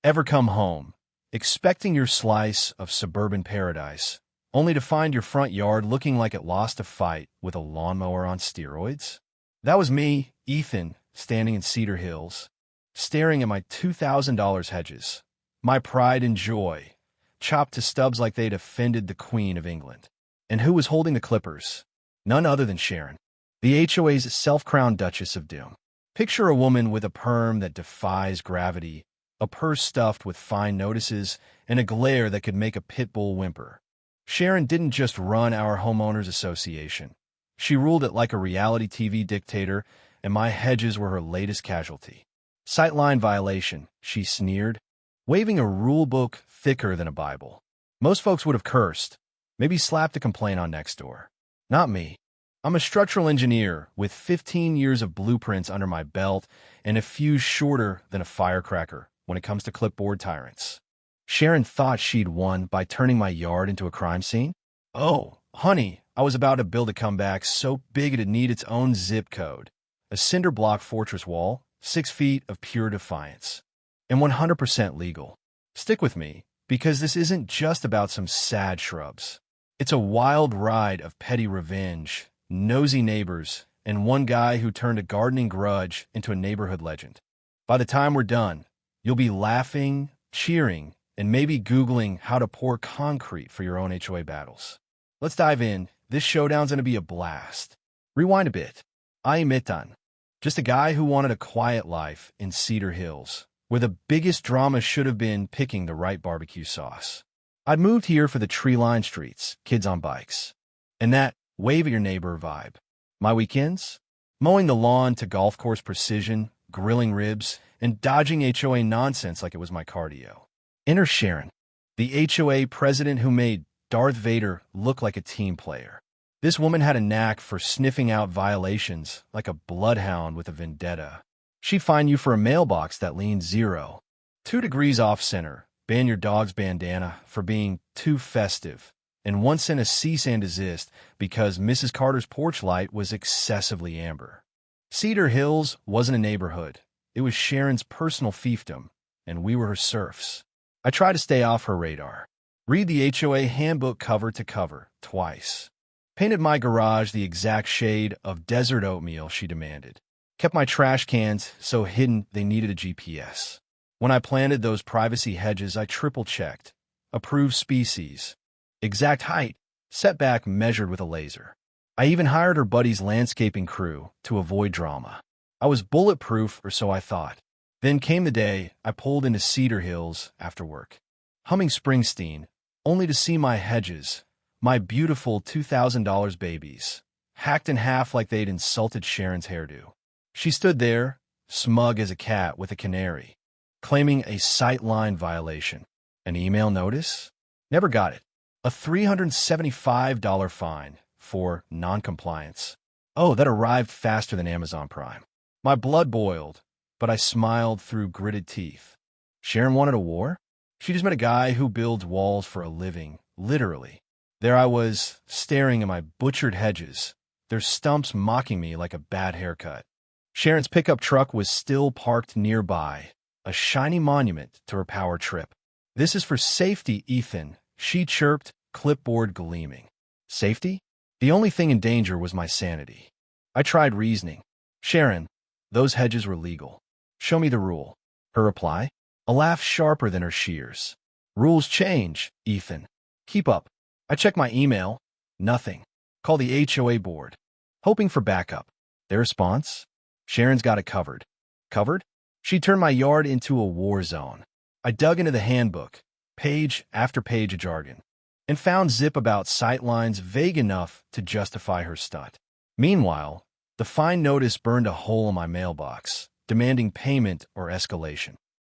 Ever come home, expecting your slice of suburban paradise, only to find your front yard looking like it lost a fight with a lawnmower on steroids? That was me, Ethan, standing in Cedar Hills, staring at my $2,000 hedges, my pride and joy, chopped to stubs like they'd offended the Queen of England. And who was holding the clippers? None other than Sharon, the HOA's self-crowned Duchess of Doom. Picture a woman with a perm that defies gravity, a purse stuffed with fine notices, and a glare that could make a pit bull whimper. Sharon didn't just run our homeowners association. She ruled it like a reality TV dictator, and my hedges were her latest casualty. Sightline violation, she sneered, waving a rule book thicker than a Bible. Most folks would have cursed, maybe slapped a complaint on Nextdoor. Not me. I'm a structural engineer with 15 years of blueprints under my belt and a fuse shorter than a firecracker when it comes to clipboard tyrants. Sharon thought she'd won by turning my yard into a crime scene. Oh, honey, I was about to build a comeback so big it'd need its own zip code. A cinder block fortress wall, 6 feet of pure defiance, and 100% legal. Stick with me, because this isn't just about some sad shrubs. It's a wild ride of petty revenge, nosy neighbors, and one guy who turned a gardening grudge into a neighborhood legend. By the time we're done, you'll be laughing, cheering, and maybe Googling how to pour concrete for your own HOA battles. Let's dive in. This showdown's going to be a blast. Rewind a bit. I am Ethan, just a guy who wanted a quiet life in Cedar Hills, where the biggest drama should have been picking the right barbecue sauce. I'd moved here for the tree-lined streets, kids on bikes, and that wave at your neighbor vibe. My weekends? Mowing the lawn to golf course precision, grilling ribs, and dodging HOA nonsense like it was my cardio. Enter Sharon, the HOA president who made Darth Vader look like a team player. This woman had a knack for sniffing out violations like a bloodhound with a vendetta. She'd find you for a mailbox that leaned 0, 2 degrees off-center, ban your dog's bandana for being too festive, and once sent a cease and desist because Mrs. Carter's porch light was excessively amber. Cedar Hills wasn't a neighborhood. It was Sharon's personal fiefdom, and we were her serfs. I tried to stay off her radar. Read the HOA handbook cover to cover, twice. Painted my garage the exact shade of desert oatmeal she demanded. Kept my trash cans so hidden they needed a GPS. When I planted those privacy hedges, I triple-checked. Approved species. Exact height. Setback measured with a laser. I even hired her buddy's landscaping crew to avoid drama. I was bulletproof, or so I thought. Then came the day I pulled into Cedar Hills after work, humming Springsteen, only to see my hedges, my beautiful $2,000 babies, hacked in half like they'd insulted Sharon's hairdo. She stood there, smug as a cat with a canary, claiming a sightline violation. An email notice? Never got it. A $375 fine for noncompliance. Oh, that arrived faster than Amazon Prime. My blood boiled, but I smiled through gritted teeth. Sharon wanted a war? She just met a guy who builds walls for a living, literally. There I was, staring at my butchered hedges, their stumps mocking me like a bad haircut. Sharon's pickup truck was still parked nearby, a shiny monument to her power trip. This is for safety, Ethan, she chirped, clipboard gleaming. Safety? The only thing in danger was my sanity. I tried reasoning. Sharon, those hedges were legal. Show me the rule. Her reply? A laugh sharper than her shears. Rules change, Ethan. Keep up. I checked my email. Nothing. Call the HOA board. Hoping for backup. Their response? Sharon's got it covered. Covered? She turned my yard into a war zone. I dug into the handbook, page after page of jargon, and found zip about sightlines vague enough to justify her stunt. Meanwhile, the fine notice burned a hole in my mailbox, demanding payment or escalation.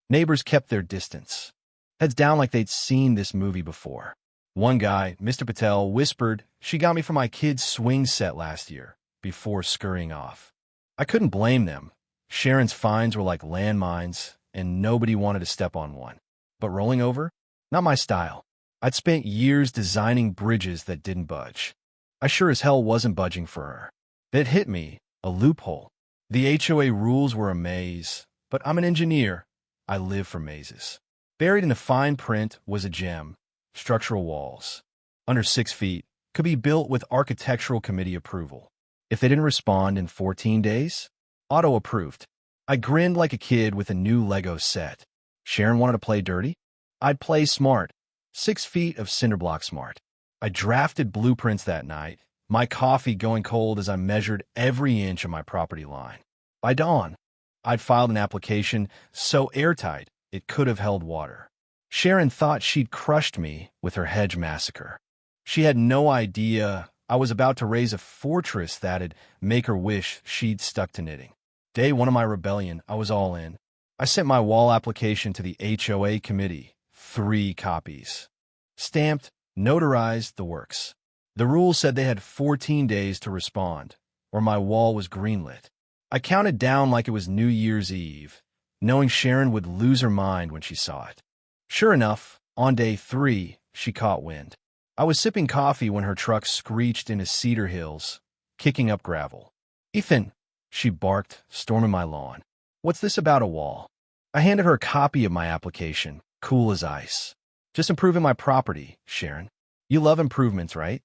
Neighbors kept their distance, heads down like they'd seen this movie before. One guy, Mr. Patel, whispered, "She got me for my kid's swing set last year," before scurrying off. I couldn't blame them. Sharon's fines were like landmines, and nobody wanted to step on one. But rolling over? Not my style. I'd spent years designing bridges that didn't budge. I sure as hell wasn't budging for her. That hit me, a loophole. The HOA rules were a maze, but I'm an engineer. I live for mazes. Buried in the fine print was a gem: structural walls. Under 6 feet, could be built with architectural committee approval. If they didn't respond in 14 days, auto approved. I grinned like a kid with a new Lego set. Sharon wanted to play dirty? I'd play smart. 6 feet of cinder block smart. I drafted blueprints that night, my coffee going cold as I measured every inch of my property line. By dawn, I'd filed an application so airtight it could have held water. Sharon thought she'd crushed me with her hedge massacre. She had no idea I was about to raise a fortress that'd make her wish she'd stuck to knitting. Day one of my rebellion, I was all in. I sent my wall application to the HOA committee, 3 copies. Stamped, notarized, the works. The rules said they had 14 days to respond, or my wall was greenlit. I counted down like it was New Year's Eve, knowing Sharon would lose her mind when she saw it. Sure enough, on day 3, she caught wind. I was sipping coffee when her truck screeched into Cedar Hills, kicking up gravel. "Ethan," she barked, storming my lawn. "What's this about a wall?" I handed her a copy of my application, cool as ice. "Just improving my property, Sharon. You love improvements, right?"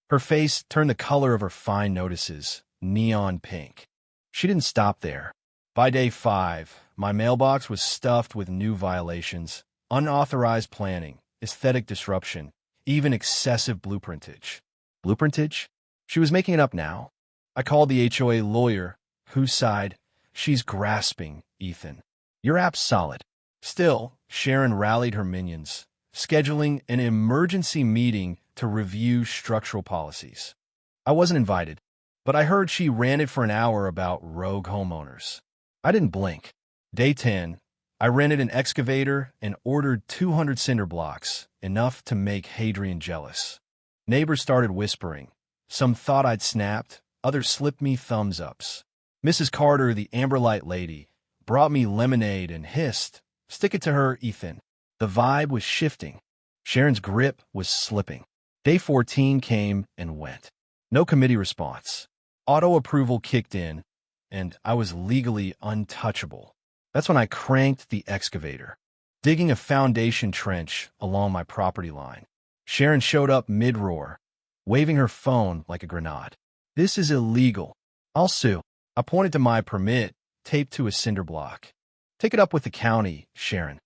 Her face turned the color of her fine notices, neon pink. She didn't stop there. By day 5, my mailbox was stuffed with new violations, unauthorized planning, aesthetic disruption, even excessive blueprintage. Blueprintage? She was making it up now. I called the HOA lawyer, who sighed, "She's grasping, Ethan. Your app's solid." Still, Sharon rallied her minions, scheduling an emergency meeting to review structural policies. I wasn't invited, but I heard she ranted for an hour about rogue homeowners. I didn't blink. Day 10, I rented an excavator and ordered 200 cinder blocks, enough to make Hadrian jealous. Neighbors started whispering. Some thought I'd snapped, others slipped me thumbs-ups. Mrs. Carter, the amberlight lady, brought me lemonade and hissed, "Stick it to her, Ethan." The vibe was shifting. Sharon's grip was slipping. Day 14 came and went. No committee response. Auto approval kicked in, and I was legally untouchable. That's when I cranked the excavator, digging a foundation trench along my property line. Sharon showed up mid-roar, waving her phone like a grenade. "This is illegal. I'll sue." I pointed to my permit, taped to a cinder block. "Take it up with the county, Sharon."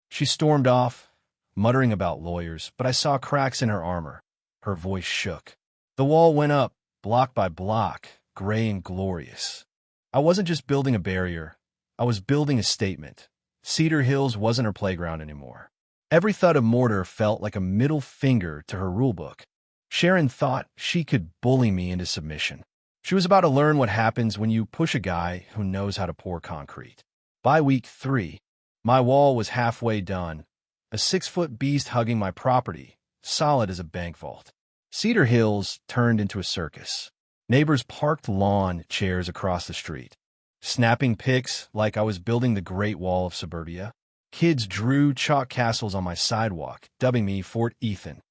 She stormed off, muttering about lawyers, but I saw cracks in her armor. Her voice shook. The wall went up, block by block, gray and glorious. I wasn't just building a barrier. I was building a statement. Cedar Hills wasn't her playground anymore. Every thud of mortar felt like a middle finger to her rulebook. Sharon thought she could bully me into submission. She was about to learn what happens when you push a guy who knows how to pour concrete. By week 3, my wall was halfway done, a 6-foot beast hugging my property, solid as a bank vault. Cedar Hills turned into a circus. Neighbors parked lawn chairs across the street, snapping pics like I was building the Great Wall of Suburbia. Kids drew chalk castles on my sidewalk, dubbing me Fort Ethan.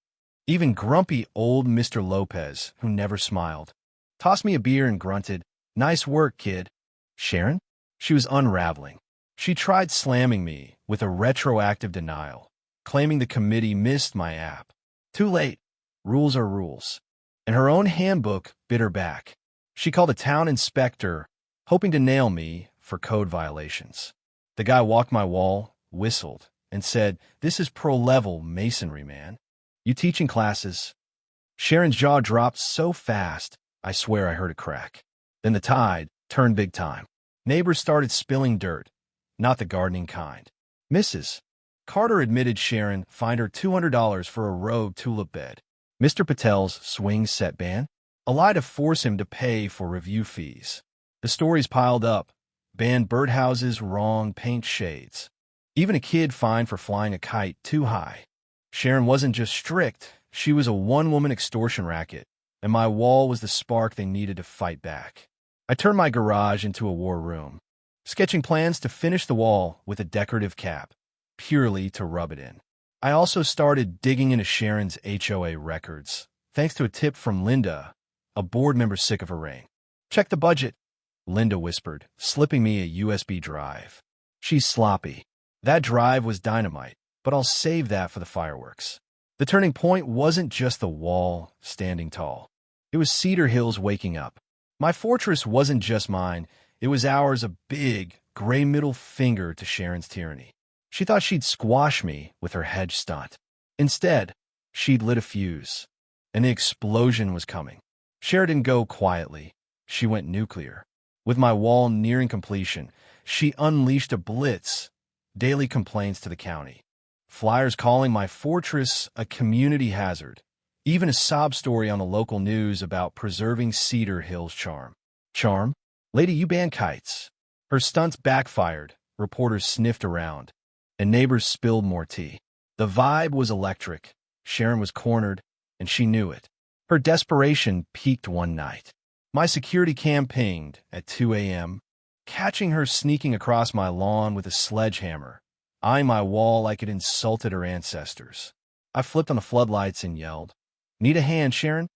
Even grumpy old Mr. Lopez, who never smiled, tossed me a beer and grunted, "Nice work, kid." Sharon? She was unraveling. She tried slamming me with a retroactive denial, claiming the committee missed my app. Too late. Rules are rules. And her own handbook bit her back. She called a town inspector, hoping to nail me for code violations. The guy walked my wall, whistled, and said, "This is pro-level masonry, man. You teaching classes?" Sharon's jaw dropped so fast, I swear I heard it crack. Then the tide turned big time. Neighbors started spilling dirt, not the gardening kind. Mrs. Carter admitted Sharon fined her $200 for a rogue tulip bed. Mr. Patel's swing set ban? A lie to force him to pay for review fees. The stories piled up. Banned birdhouses, wrong paint shades. Even a kid fined for flying a kite too high. Sharon wasn't just strict, she was a one-woman extortion racket, and my wall was the spark they needed to fight back. I turned my garage into a war room, sketching plans to finish the wall with a decorative cap, purely to rub it in. I also started digging into Sharon's HOA records, thanks to a tip from Linda, a board member sick of her reign. "Check the budget," Linda whispered, slipping me a USB drive. "She's sloppy." That drive was dynamite. but I'll save that for the fireworks. The turning point wasn't just the wall standing tall. It was Cedar Hills waking up. My fortress wasn't just mine. It was ours, a big, gray middle finger to Sharon's tyranny. She thought she'd squash me with her hedge stunt. Instead, she'd lit a fuse, and the explosion was coming. Sharon didn't go quietly. She went nuclear. With my wall nearing completion, she unleashed a blitz. Daily complaints to the county. Flyers calling my fortress a community hazard. Even a sob story on the local news about preserving Cedar Hills' charm. Charm? Lady, you banned kites. Her stunts backfired. Reporters sniffed around, and neighbors spilled more tea. The vibe was electric. Sharon was cornered, and she knew it. Her desperation peaked one night. My security cam pinged at 2 a.m., catching her sneaking across my lawn with a sledgehammer, eyeing my wall like it insulted her ancestors. I flipped on the floodlights and yelled, "Need a hand, Sharon?"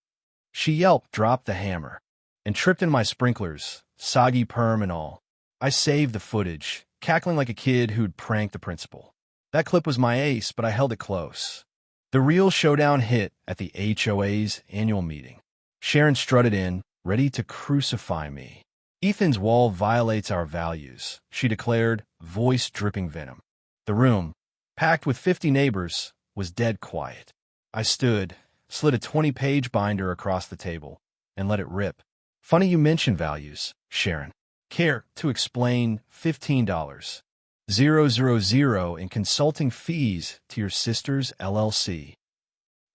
She yelped, dropped the hammer, and tripped in my sprinklers, soggy perm and all. I saved the footage, cackling like a kid who'd pranked the principal. That clip was my ace, but I held it close. The real showdown hit at the HOA's annual meeting. Sharon strutted in, ready to crucify me. "Ethan's wall violates our values," she declared, voice dripping venom. The room, packed with 50 neighbors, was dead quiet. I stood, slid a 20-page binder across the table, and let it rip. "Funny you mention values, Sharon. Care to explain $15,000 in consulting fees to your sister's LLC."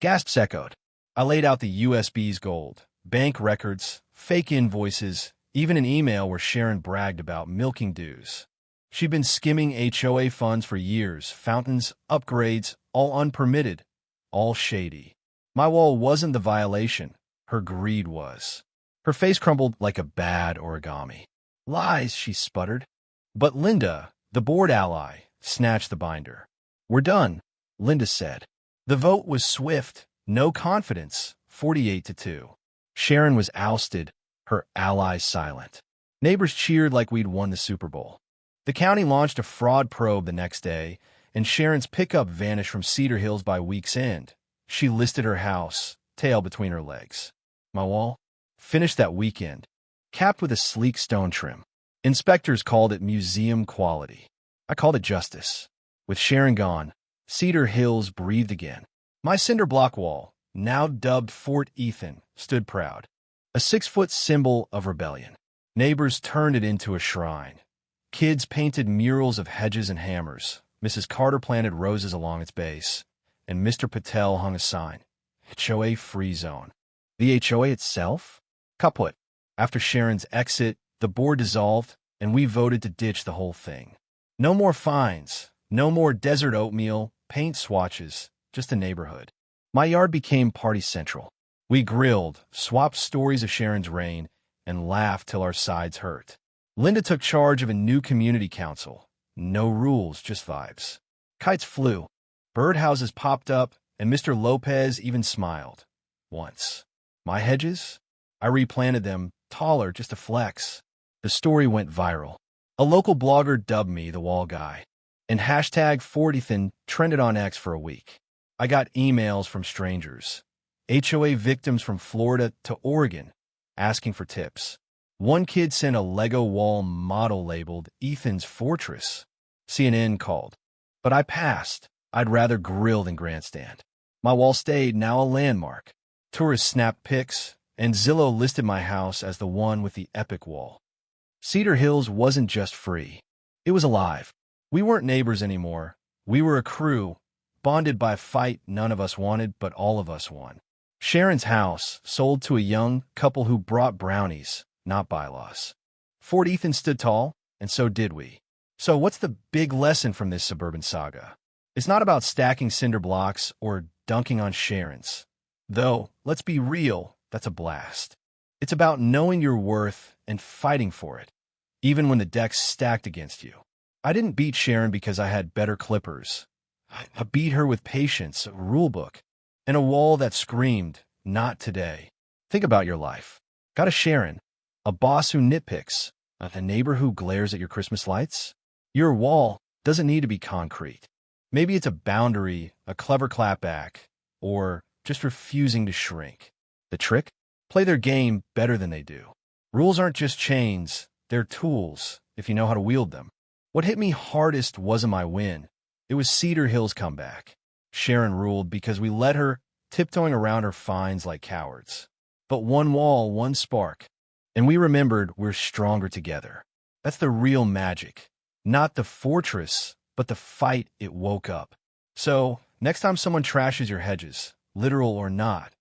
Gasps echoed. I laid out the USB's gold, bank records, fake invoices, even an email where Sharon bragged about milking dues. She'd been skimming HOA funds for years, fountains, upgrades, all unpermitted, all shady. My wall wasn't the violation. Her greed was. Her face crumbled like a bad origami. "Lies," she sputtered. But Linda, the board ally, snatched the binder. "We're done," Linda said. The vote was swift, no confidence, 48-2. Sharon was ousted, her allies silent. Neighbors cheered like we'd won the Super Bowl. The county launched a fraud probe the next day, and Sharon's pickup vanished from Cedar Hills by week's end. She listed her house, tail between her legs. My wall, finished that weekend, capped with a sleek stone trim. Inspectors called it museum quality. I called it justice. With Sharon gone, Cedar Hills breathed again. My cinder block wall, now dubbed Fort Ethan, stood proud. A 6-foot symbol of rebellion. Neighbors turned it into a shrine. Kids painted murals of hedges and hammers. Mrs. Carter planted roses along its base, and Mr. Patel hung a sign, HOA free zone. The HOA itself? Kaput. After Sharon's exit, the board dissolved, and we voted to ditch the whole thing. No more fines, no more desert oatmeal, paint swatches, just a neighborhood. My yard became party central. We grilled, swapped stories of Sharon's reign, and laughed till our sides hurt. Linda took charge of a new community council. No rules, just vibes. Kites flew. Birdhouses popped up, and Mr. Lopez even smiled. Once. My hedges? I replanted them, taller, just a flex. The story went viral. A local blogger dubbed me the wall guy, and hashtag #FortEthan trended on X for a week. I got emails from strangers, HOA victims from Florida to Oregon, asking for tips. One kid sent a Lego wall model labeled Ethan's Fortress. CNN called, but I passed. I'd rather grill than grandstand. My wall stayed, now a landmark. Tourists snapped pics, and Zillow listed my house as the one with the epic wall. Cedar Hills wasn't just free. It was alive. We weren't neighbors anymore. We were a crew, bonded by a fight none of us wanted, but all of us won. Sharon's house sold to a young couple who brought brownies, not bylaws. Fort Ethan stood tall, and so did we. So what's the big lesson from this suburban saga? It's not about stacking cinder blocks or dunking on Sharon's. Though, let's be real, that's a blast. It's about knowing your worth and fighting for it, even when the deck's stacked against you. I didn't beat Sharon because I had better clippers. I beat her with patience, a rulebook, and a wall that screamed, "Not today." Think about your life. Got a Sharon, a boss who nitpicks, a neighbor who glares at your Christmas lights? Your wall doesn't need to be concrete. Maybe it's a boundary, a clever clapback, or just refusing to shrink. The trick? Play their game better than they do. Rules aren't just chains, they're tools, if you know how to wield them. What hit me hardest wasn't my win. It was Cedar Hills' comeback. Sharon ruled because we let her, tiptoeing around her fines like cowards. But one wall, one spark. And we remembered we're stronger together. That's the real magic. Not the fortress, but the fight it woke up. So, next time someone trashes your hedges, literal or not,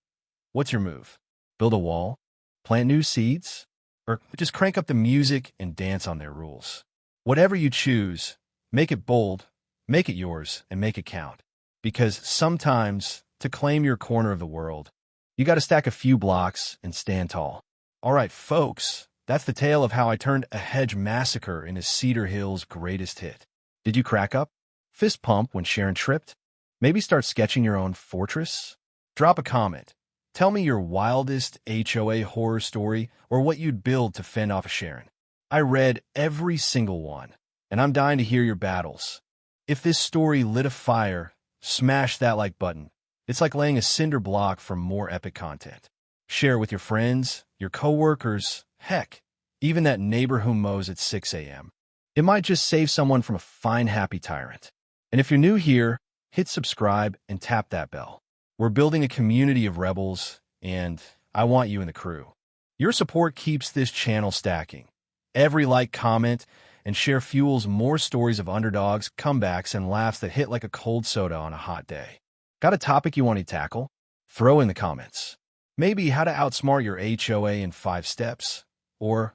what's your move? Build a wall? Plant new seeds? Or just crank up the music and dance on their rules? Whatever you choose, make it bold, make it yours, and make it count. Because sometimes, to claim your corner of the world, you gotta stack a few blocks and stand tall. All right, folks, that's the tale of how I turned a hedge massacre into Cedar Hills' greatest hit. Did you crack up? Fist pump when Sharon tripped? Maybe start sketching your own fortress? Drop a comment. Tell me your wildest HOA horror story or what you'd build to fend off Sharon. I read every single one, and I'm dying to hear your battles. If this story lit a fire, smash that like button. It's like laying a cinder block for more epic content. Share it with your friends, your coworkers, heck, even that neighbor who mows at 6 a.m. It might just save someone from a fine, happy tyrant. And if you're new here, hit subscribe and tap that bell. We're building a community of rebels, and I want you in the crew. Your support keeps this channel stacking. Every like, comment, and share fuels more stories of underdogs, comebacks, and laughs that hit like a cold soda on a hot day. Got a topic you want to tackle? Throw in the comments. Maybe how to outsmart your HOA in 5 steps, or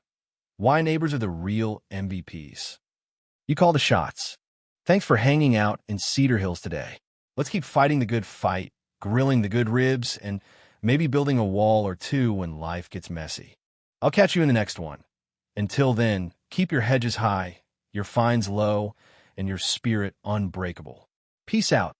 why neighbors are the real MVPs. You call the shots. Thanks for hanging out in Cedar Hills today. Let's keep fighting the good fight, grilling the good ribs, and maybe building a wall or two when life gets messy. I'll catch you in the next one. Until then, keep your hedges high, your fines low, and your spirit unbreakable. Peace out.